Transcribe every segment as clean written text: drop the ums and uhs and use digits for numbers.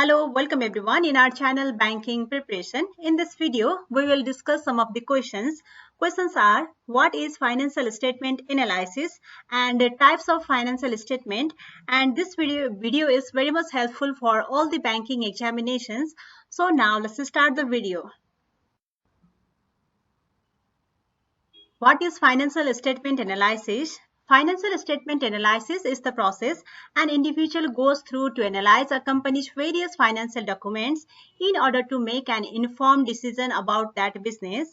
Hello, welcome everyone in our channel Banking Preparation. In this video, we will discuss some of the questions. Questions are, what is financial statement analysis and the types of financial statement? And this video is very much helpful for all the banking examinations. So now let's start the video. What is financial statement analysis? Financial statement analysis is the process an individual goes through to analyze a company's various financial documents in order to make an informed decision about that business.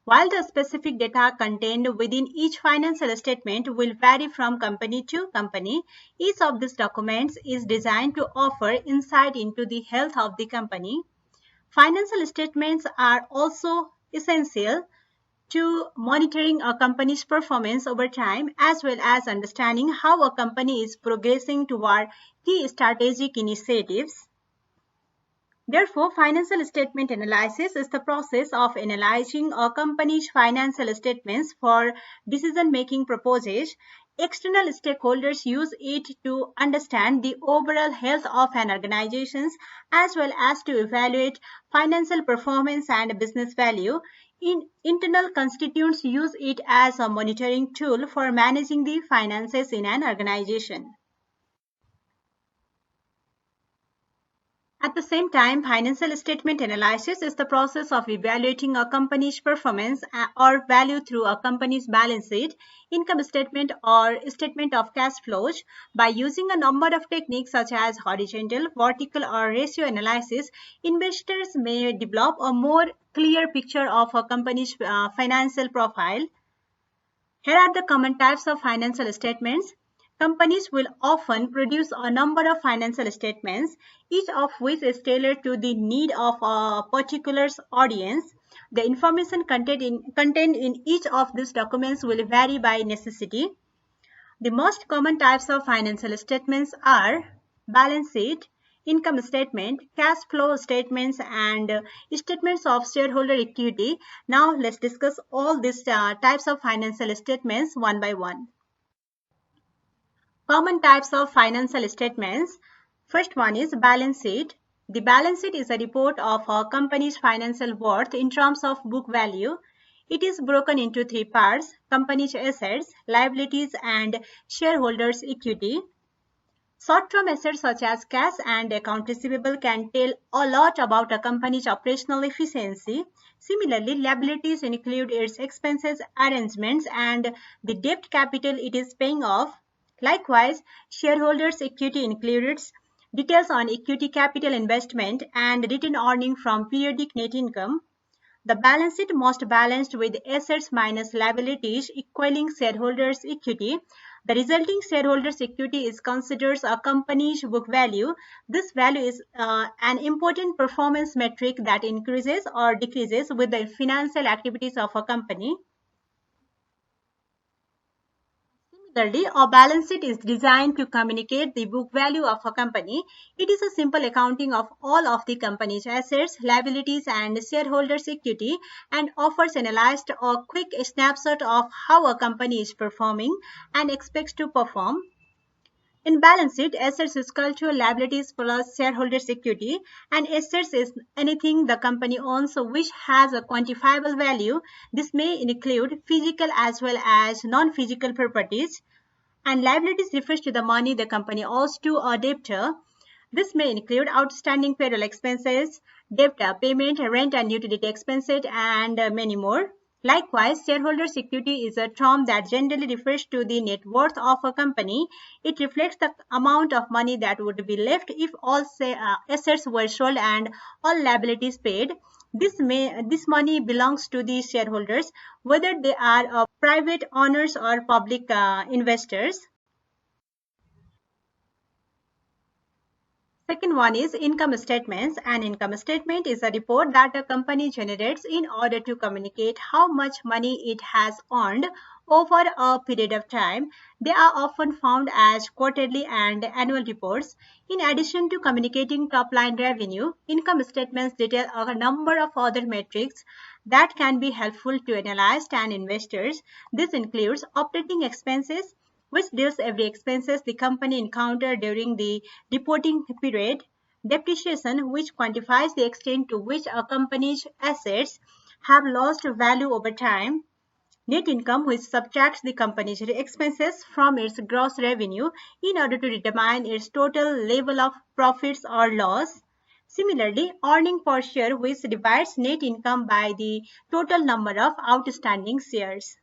While the specific data contained within each financial statement will vary from company to company, each of these documents is designed to offer insight into the health of the company. Financial statements are also essential to monitoring a company's performance over time as well as understanding how a company is progressing toward key strategic initiatives. Therefore, financial statement analysis is the process of analyzing a company's financial statements for decision-making purposes. External stakeholders use it to understand the overall health of an organization as well as to evaluate financial performance and business value. Internal constituents use it as a monitoring tool for managing the finances in an organization. At the same time, financial statement analysis is the process of evaluating a company's performance or value through a company's balance sheet, income statement, or statement of cash flows. By using a number of techniques such as horizontal, vertical, or ratio analysis, investors may develop a more clear picture of a company's financial profile. Here are the common types of financial statements. Companies will often produce a number of financial statements, each of which is tailored to the need of a particular audience. The information contained in each of these documents will vary by necessity. The most common types of financial statements are balance sheet, income statement, cash flow statements, and statements of shareholder equity. Now let's discuss all these types of financial statements one by one. Common types of financial statements. First one is balance sheet. The balance sheet is a report of a company's financial worth in terms of book value. It is broken into three parts: company's assets, liabilities, and shareholders' equity. Short-term assets such as cash and account receivable can tell a lot about a company's operational efficiency. Similarly, liabilities include its expenses, arrangements, and the debt capital it is paying off. Likewise, shareholders' equity includes details on equity capital investment and retained earnings from periodic net income. The balance sheet must balanced with assets minus liabilities equaling shareholders' equity. The resulting shareholders' equity is considered a company's book value. This value is an important performance metric that increases or decreases with the financial activities of a company. Similarly, a balance sheet is designed to communicate the book value of a company. It is a simple accounting of all of the company's assets, liabilities, and shareholders' equity and offers analyzed a quick snapshot of how a company is performing and expects to perform. In balance sheet, assets is equal to liabilities plus shareholders' equity, and assets is anything the company owns which has a quantifiable value. This may include physical as well as non-physical properties. And liabilities refers to the money the company owes to a debtor. This may include outstanding payroll expenses, debt payment, rent and utility expenses, and many more. Likewise, shareholders' equity is a term that generally refers to the net worth of a company. It reflects the amount of money that would be left if all assets were sold and all liabilities paid. This money belongs to the shareholders, whether they are private owners or public investors. Second one is income statements. An income statement is a report that a company generates in order to communicate how much money it has earned over a period of time. They are often found as quarterly and annual reports. In addition to communicating top-line revenue, income statements detail a number of other metrics that can be helpful to analysts and investors. This includes operating expenses, which deals every expenses the company encountered during the reporting period, Depreciation, which quantifies the extent to which a company's assets have lost value over time. Net income, which subtracts the company's expenses from its gross revenue in order to determine its total level of profits or loss. Similarly, earning per share, which divides net income by the total number of outstanding shares.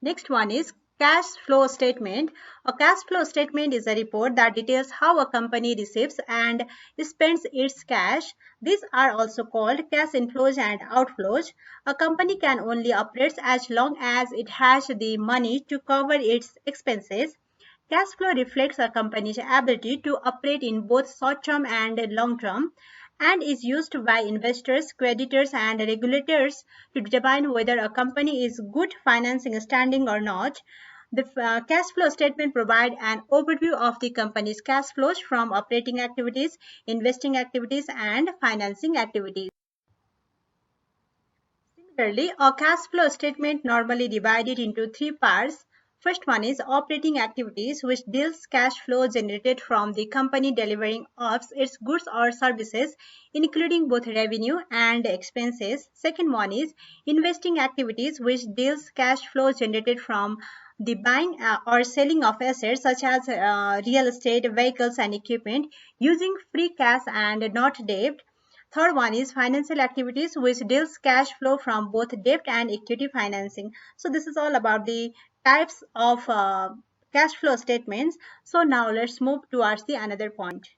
Next one is cash flow statement. A cash flow statement is a report that details how a company receives and spends its cash. These are also called cash inflows and outflows. A company can only operate as long as it has the money to cover its expenses. Cash flow reflects a company's ability to operate in both short-term and long-term and is used by investors, creditors, and regulators to determine whether a company is good financing standing or not. The cash flow statement provides an overview of the company's cash flows from operating activities, investing activities, and financing activities. Similarly, a cash flow statement normally divided into three parts. First one is operating activities, which deals cash flow generated from the company delivering of its goods or services, including both revenue and expenses. Second one is investing activities, which deals cash flow generated from the buying or selling of assets such as real estate, vehicles, and equipment using free cash and not debt. Third one is financial activities, which deals cash flow from both debt and equity financing. So this is all about the types of cash flow statements. So now let's move towards the another point.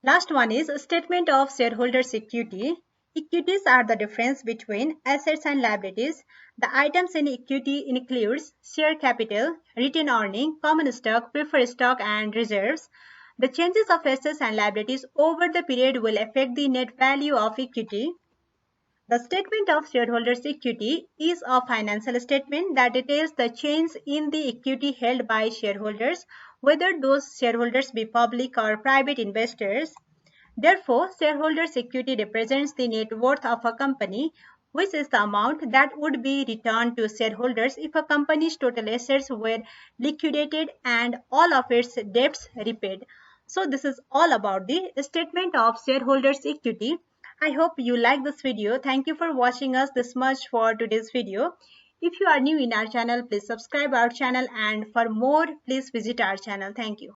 Last one is a statement of shareholders' equity. Equities are the difference between assets and liabilities. The items in equity includes share capital, retained earning, common stock, preferred stock, and reserves. The changes of assets and liabilities over the period will affect the net value of equity. The statement of shareholders' equity is a financial statement that details the change in the equity held by shareholders, whether those shareholders be public or private investors. Therefore, shareholders' equity represents the net worth of a company, which is the amount that would be returned to shareholders if a company's total assets were liquidated and all of its debts repaid. So this is all about the statement of shareholders' equity. I hope you like this video. Thank you for watching us this much for today's video. If you are new in our channel, please subscribe our channel, and for more, please visit our channel. Thank you.